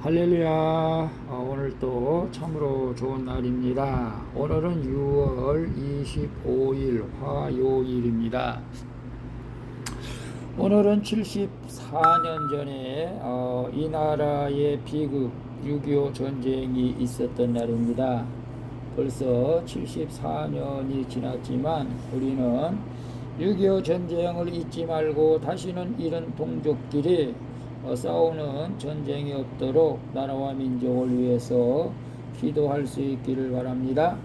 할렐루야. 오늘 또 참으로 좋은 날입니다. 오늘은 6월 25일 화요일입니다. 오늘은 74년 전에 이 나라의 비극 6.25 전쟁이 있었던 날입니다. 벌써 74년이 지났지만 우리는 6.25 전쟁을 잊지 말고 다시는 이런 동족끼리 싸우는 전쟁이 없도록 나라와 민족을 위해서 기도할 수 있기를 바랍니다.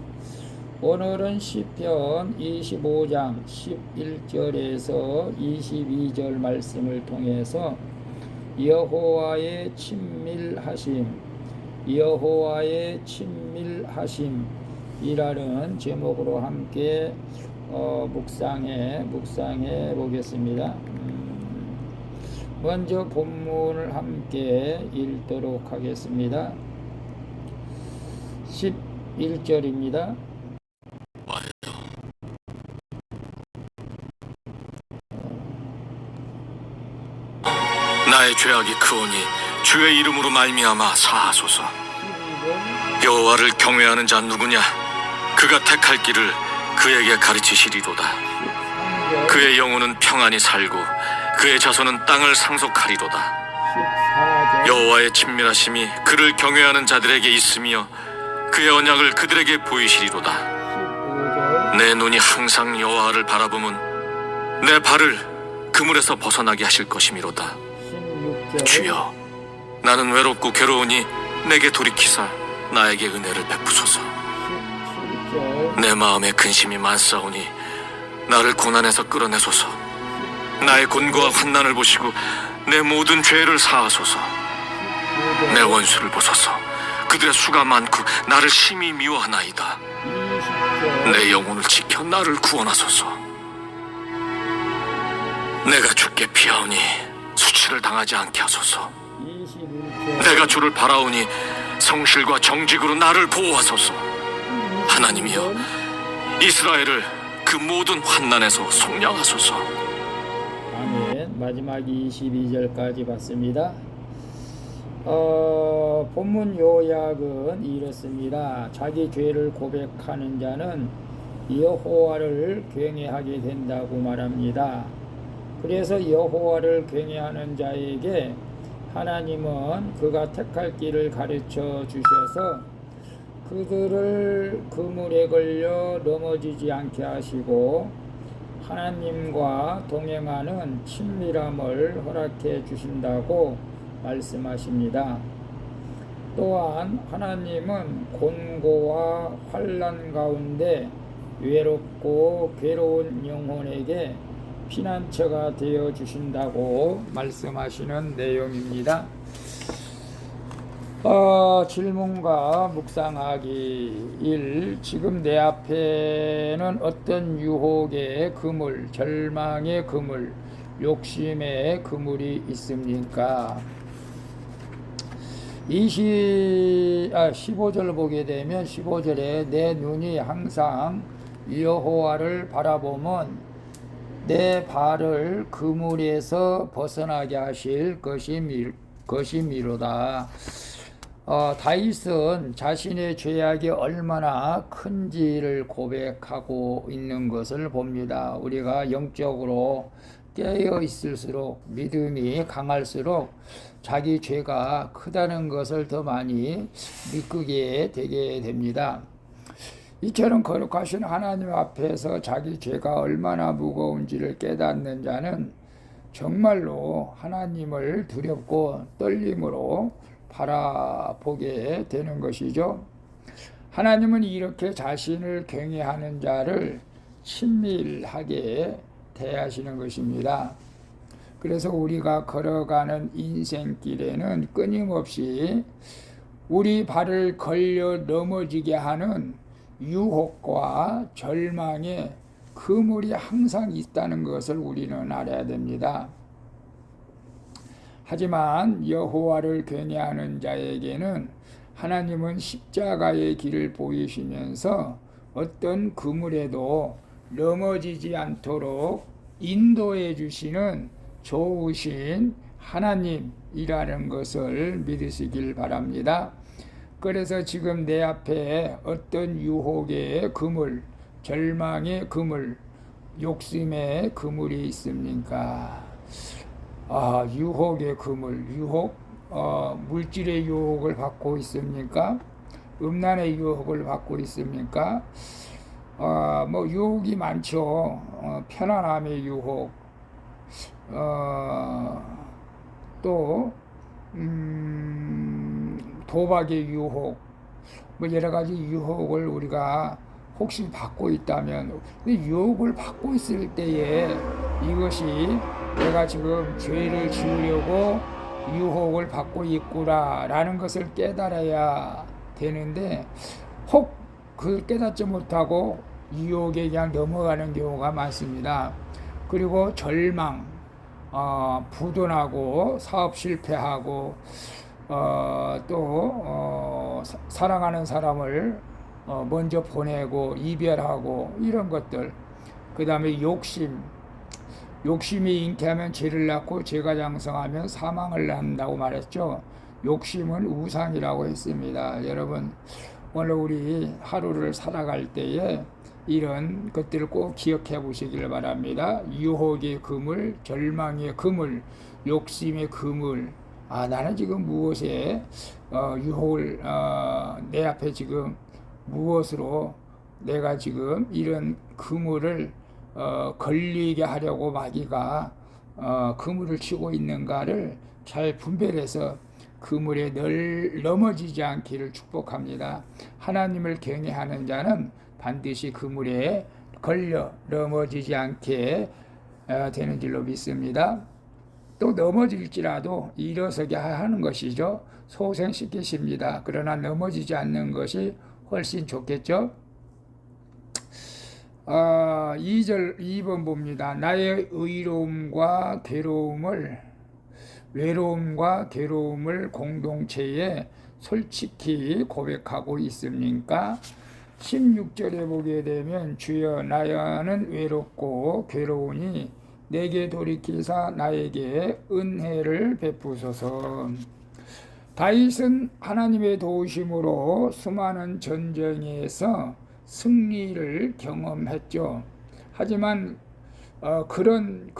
오늘은 시편 25장 11절에서 22절 말씀을 통해서 여호와의 친밀하심, 여호와의 친밀하심이라는 제목으로 함께 묵상해 보겠습니다. 먼저 본문을 함께 읽도록 하겠습니다. 11절입니다. 나의 죄악이 크오니 주의 이름으로 말미암아 사하소서. 여호와를 경외하는 자 누구냐? 그가 택할 길을 그에게 가르치시리로다. 그의 영혼은 평안히 살고 그의 자손은 땅을 상속하리로다. 여호와의 친밀하심이 그를 경외하는 자들에게 있으며 그의 언약을 그들에게 보이시리로다. 내 눈이 항상 여호와를 바라보면 내 발을 그물에서 벗어나게 하실 것이미로다. 주여, 나는 외롭고 괴로우니 내게 돌이키사 나에게 은혜를 베푸소서. 내 마음에 근심이 많사오니 나를 고난에서 끌어내소서. 나의 곤고와 환난을 보시고 내 모든 죄를 사하소서. 내 원수를 보소서. 그들의 수가 많고 나를 심히 미워하나이다. 내 영혼을 지켜 나를 구원하소서. 내가 주께 피하오니 수치를 당하지 않게 하소서. 내가 주를 바라오니 성실과 정직으로 나를 보호하소서. 하나님이여, 이스라엘을 그 모든 환난에서 속량하소서. 아멘. 마지막 22절까지 봤습니다. 본문 요약은 이렇습니다. 자기 죄를 고백하는 자는 여호와를 경외하게 된다고 말합니다. 그래서 여호와를 경외하는 자에게 하나님은 그가 택할 길을 가르쳐 주셔서 그들을 그물에 걸려 넘어지지 않게 하시고 하나님과 동행하는 친밀함을 허락해 주신다고 말씀하십니다. 또한 하나님은 곤고와 환난 가운데 외롭고 괴로운 영혼에게 피난처가 되어 주신다고 말씀하시는 내용입니다. 질문과 묵상하기 1. 지금 내 앞에는 어떤 유혹의 그물, 절망의 그물, 욕심의 그물이 있습니까? 15절 보게 되면 15절에 내 눈이 항상 여호와를 바라보면 내 발을 그물에서 벗어나게 하실 것이미로다. 다윗은 자신의 죄악이 얼마나 큰지를 고백하고 있는 것을 봅니다. 우리가 영적으로 깨어 있을수록, 믿음이 강할수록 자기 죄가 크다는 것을 더 많이 믿게 되게 됩니다. 이처럼 거룩하신 하나님 앞에서 자기 죄가 얼마나 무거운지를 깨닫는 자는 정말로 하나님을 두렵고 떨림으로 바라보게 되는 것이죠. 하나님은 이렇게 자신을 경외하는 자를 친밀하게 대하시는 것입니다. 그래서 우리가 걸어가는 인생길에는 끊임없이 우리 발을 걸려 넘어지게 하는 유혹과 절망의 그물이 항상 있다는 것을 우리는 알아야 됩니다. 하지만 여호와를 경외하는 자에게는 하나님은 십자가의 길을 보이시면서 어떤 그물에도 넘어지지 않도록 인도해 주시는 좋으신 하나님이라는 것을 믿으시길 바랍니다. 그래서 지금 내 앞에 어떤 유혹의 그물, 절망의 그물, 욕심의 그물이 있습니까? 유혹의 그물, 물질의 유혹을 받고 있습니까? 음란의 유혹을 받고 있습니까? 유혹이 많죠. 편안함의 유혹, 또 도박의 유혹, 여러 가지 유혹을 우리가 혹시 받고 있다면, 유혹을 받고 있을 때에 이것이 내가 지금 죄를 지으려고 유혹을 받고 있구나라는 것을 깨달아야 되는데, 혹 그걸 깨닫지 못하고 유혹에 그냥 넘어가는 경우가 많습니다. 그리고 절망, 부도나고 사업 실패하고 또 사랑하는 사람을 먼저 보내고 이별하고 이런 것들, 그 다음에 욕심이 잉태하면 죄를 낳고 죄가 장성하면 사망을 낳는다고 말했죠. 욕심은 우상이라고 했습니다. 여러분, 오늘 우리 하루를 살아갈 때에 이런 것들을 꼭 기억해 보시길 바랍니다. 유혹의 그물, 절망의 그물, 욕심의 그물. 나는 지금 무엇에 유혹을 내 앞에 지금 무엇으로 내가 지금 이런 그물을 걸리게 하려고 마귀가 그물을 치고 있는가를 잘 분별해서 그물에 넘어지지 않기를 축복합니다. 하나님을 경외하는 자는 반드시 그물에 걸려 넘어지지 않게 되는 줄로 믿습니다. 또 넘어질지라도 일어서게 하는 것이죠. 소생시키십니다. 그러나 넘어지지 않는 것이 훨씬 좋겠죠. 2번 봅니다. 나의 외로움과 괴로움을 공동체에 솔직히 고백하고 있습니까? 16절에 보게 되면 주여 나는 외롭고 괴로우니 내게 돌이키사 나에게 은혜를 베푸소서. 다윗은 하나님의 도우심으로 수많은 전쟁에서 승리를 경험했죠. 하지만 그런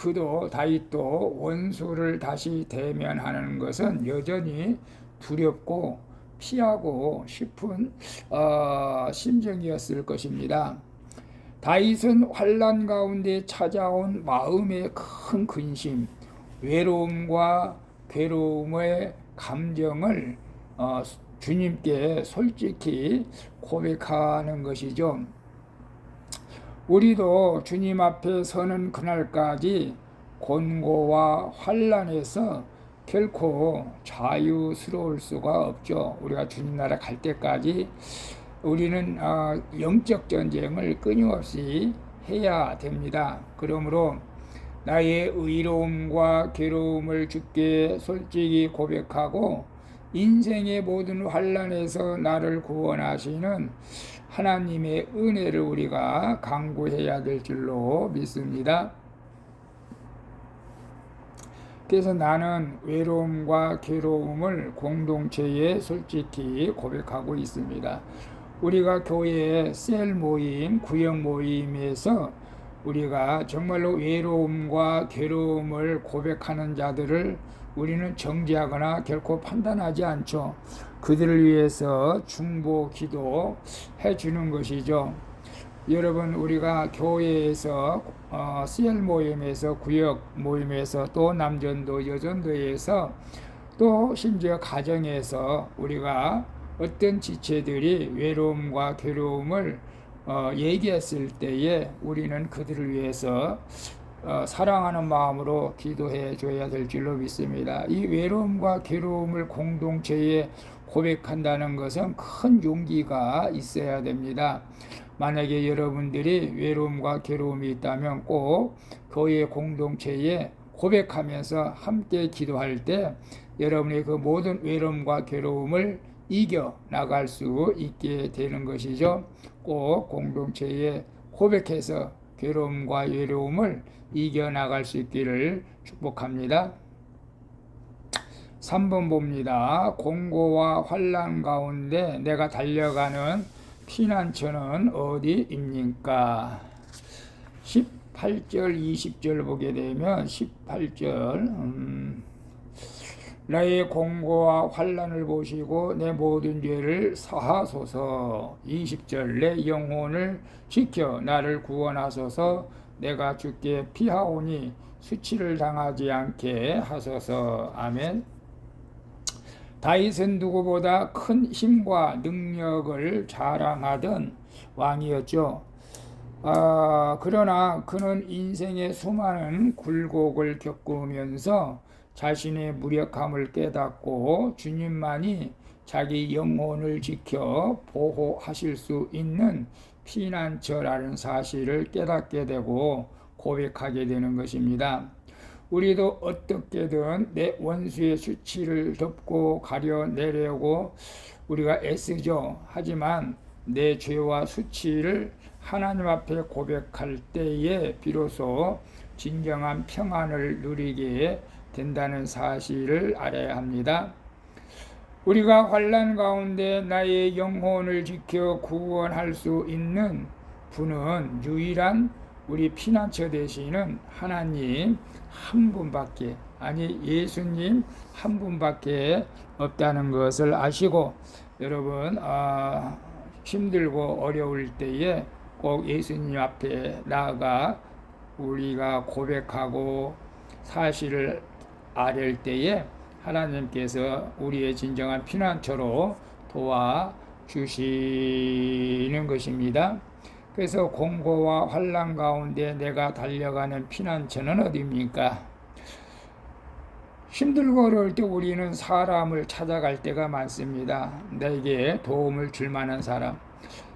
다윗도 원수를 다시 대면하는 것은 여전히 두렵고 피하고 싶은 심정이었을 것입니다. 다윗은 환난 가운데 찾아온 마음의 큰 근심, 외로움과 괴로움의 감정을 주님께 솔직히 고백하는 것이죠. 우리도 주님 앞에 서는 그날까지 곤고와 환난에서 결코 자유스러울 수가 없죠. 우리가 주님 나라 갈 때까지 우리는 영적 전쟁을 끊임없이 해야 됩니다. 그러므로 나의 의로움과 괴로움을 주께 솔직히 고백하고 인생의 모든 환난에서 나를 구원하시는 하나님의 은혜를 우리가 간구해야 될 줄로 믿습니다. 그래서 나는 외로움과 괴로움을 공동체에 솔직히 고백하고 있습니다. 우리가 교회의 셀 모임, 구역 모임에서 우리가 정말로 외로움과 괴로움을 고백하는 자들을 우리는 정죄하거나 결코 판단하지 않죠. 그들을 위해서 중보 기도해 주는 것이죠. 여러분, 우리가 교회에서 CL 모임에서, 구역 모임에서, 또 남전도, 여전도에서, 또 심지어 가정에서 우리가 어떤 지체들이 외로움과 괴로움을 얘기했을 때에 우리는 그들을 위해서 사랑하는 마음으로 기도해 줘야 될 줄로 믿습니다. 이 외로움과 괴로움을 공동체에 고백한다는 것은 큰 용기가 있어야 됩니다. 만약에 여러분들이 외로움과 괴로움이 있다면 꼭 교회 공동체에 고백하면서 함께 기도할 때 여러분의 그 모든 외로움과 괴로움을 이겨 나갈 수 있게 되는 것이죠. 꼭 공동체에 고백해서 괴로움과 외로움을 이겨 나갈 수 있기를 축복합니다. 3번 봅니다. 공고와 환난 가운데 내가 달려가는 피난처는 어디입니까? 18절 20절 보게 되면 18절 나의 공고와 환난을 보시고 내 모든 죄를 사하소서. 20절 내 영혼을 지켜 나를 구원하소서. 내가 주께 피하오니 수치를 당하지 않게 하소서. 아멘. 다윗은 누구보다 큰 힘과 능력을 자랑하던 왕이었죠. 그러나 그는 인생의 수많은 굴곡을 겪으면서 자신의 무력함을 깨닫고 주님만이 자기 영혼을 지켜 보호하실 수 있는 피난처라는 사실을 깨닫게 되고 고백하게 되는 것입니다. 우리도 어떻게든 내 원수의 수치를 덮고 가려내려고 우리가 애쓰죠. 하지만 내 죄와 수치를 하나님 앞에 고백할 때에 비로소 진정한 평안을 누리게 된다는 사실을 알아야 합니다. 우리가 환난 가운데 나의 영혼을 지켜 구원할 수 있는 분은 유일한 우리 피난처 되시는 하나님 한 분밖에, 아니 예수님 한 분밖에 없다는 것을 아시고 여러분 힘들고 어려울 때에 꼭 예수님 앞에 나아가 우리가 고백하고 사실을 아랠 때에 하나님께서 우리의 진정한 피난처로 도와주시는 것입니다. 그래서 공고와 환난 가운데 내가 달려가는 피난처는 어디입니까? 힘들고 어려울 때 우리는 사람을 찾아갈 때가 많습니다. 내게 도움을 줄 만한 사람.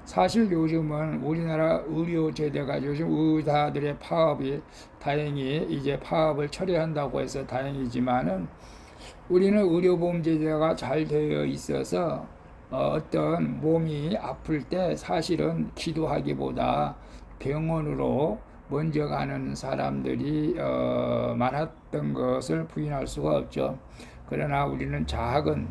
사실 요즘은 우리나라 의료제도가 요즘 의사들의 파업이 다행히 이제 파업을 처리한다고 해서 다행이지만은 우리는 의료보험제도가 잘 되어 있어서 어떤 몸이 아플 때 사실은 기도하기보다 병원으로 먼저 가는 사람들이 많았던 것을 부인할 수가 없죠. 그러나 우리는 작은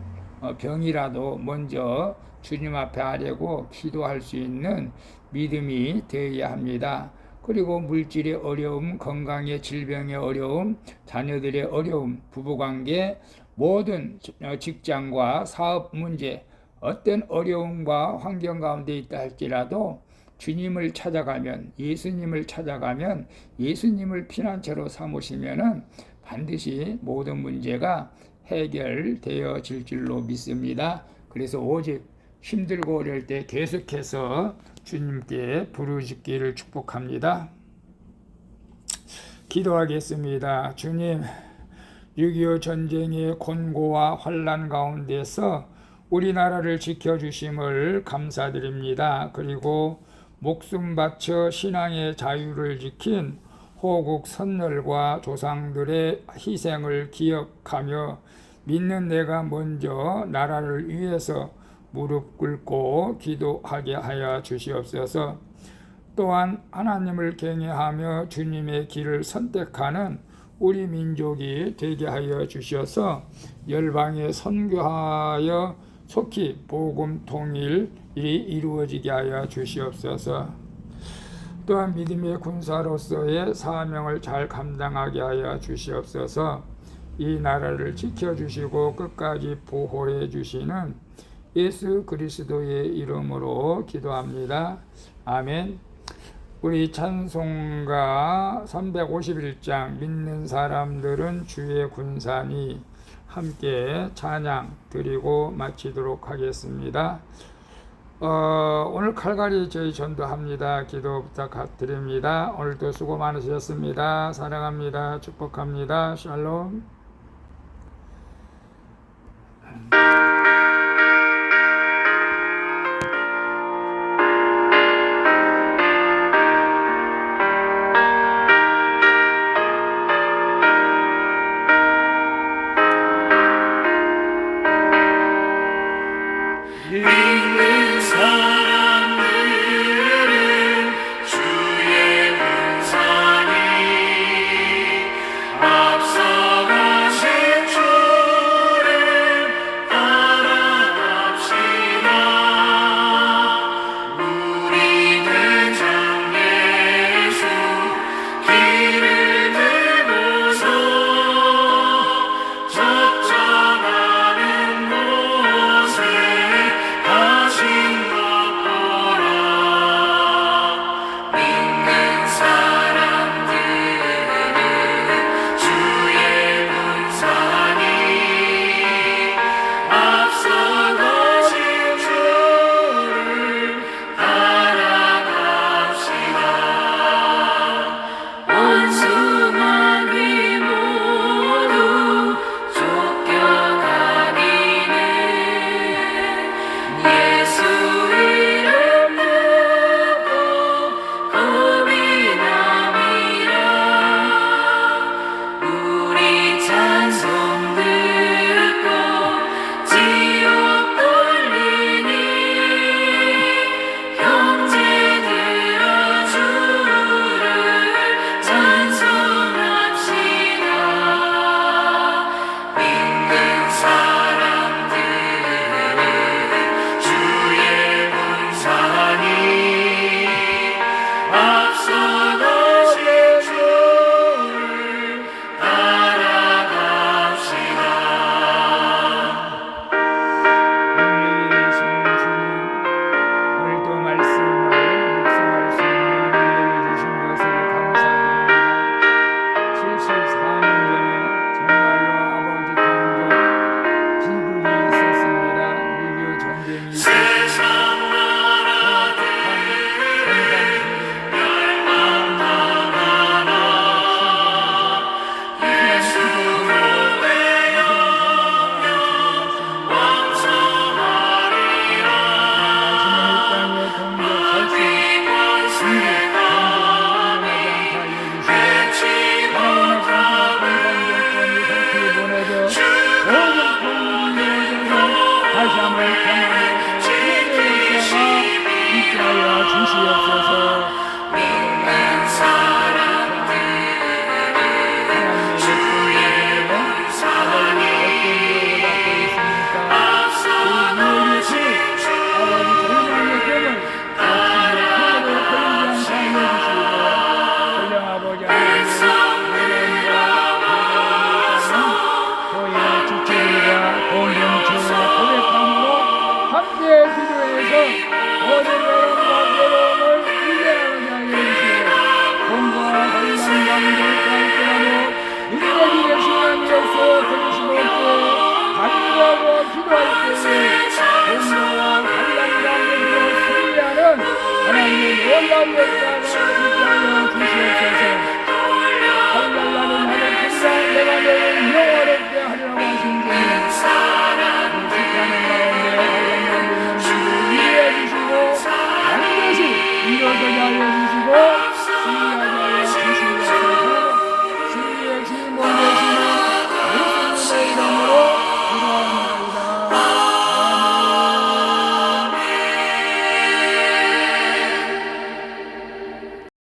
병이라도 먼저 주님 앞에 하려고 기도할 수 있는 믿음이 되어야 합니다. 그리고 물질의 어려움, 건강의 질병의 어려움, 자녀들의 어려움, 부부관계, 모든 직장과 사업 문제, 어떤 어려움과 환경 가운데 있다 할지라도 주님을 찾아가면, 예수님을 찾아가면, 예수님을 피난처로 삼으시면은 반드시 모든 문제가 해결되어질 줄로 믿습니다. 그래서 오직 힘들고 어려울 때 계속해서 주님께 부르짖기를 축복합니다. 기도하겠습니다. 주님, 6.25 전쟁의 곤고와 환난 가운데서 우리나라를 지켜주심을 감사드립니다. 그리고 목숨 바쳐 신앙의 자유를 지킨 호국 선열과 조상들의 희생을 기억하며 믿는 내가 먼저 나라를 위해서 무릎 꿇고 기도하게 하여 주시옵소서. 또한 하나님을 경외하며 주님의 길을 선택하는 우리 민족이 되게 하여 주셔서 열방에 선교하여 속히 복음 통일이 이루어지게 하여 주시옵소서. 또한 믿음의 군사로서의 사명을 잘 감당하게 하여 주시옵소서. 이 나라를 지켜주시고 끝까지 보호해 주시는 예수 그리스도의 이름으로 기도합니다. 아멘. 우리 찬송가 351장 믿는 사람들은 주의 군사니 함께 찬양 드리고 마치도록 하겠습니다. 오늘 칼갈이 저희 전도합니다. 기도 부탁드립니다. 오늘도 수고 많으셨습니다. 사랑합니다. 축복합니다. 샬롬. 믿는 사람들은 주의 군사니 앞서가신 주를 다시 한번 평안의 역사가 있게 하여 주시옵소서. 이루어져야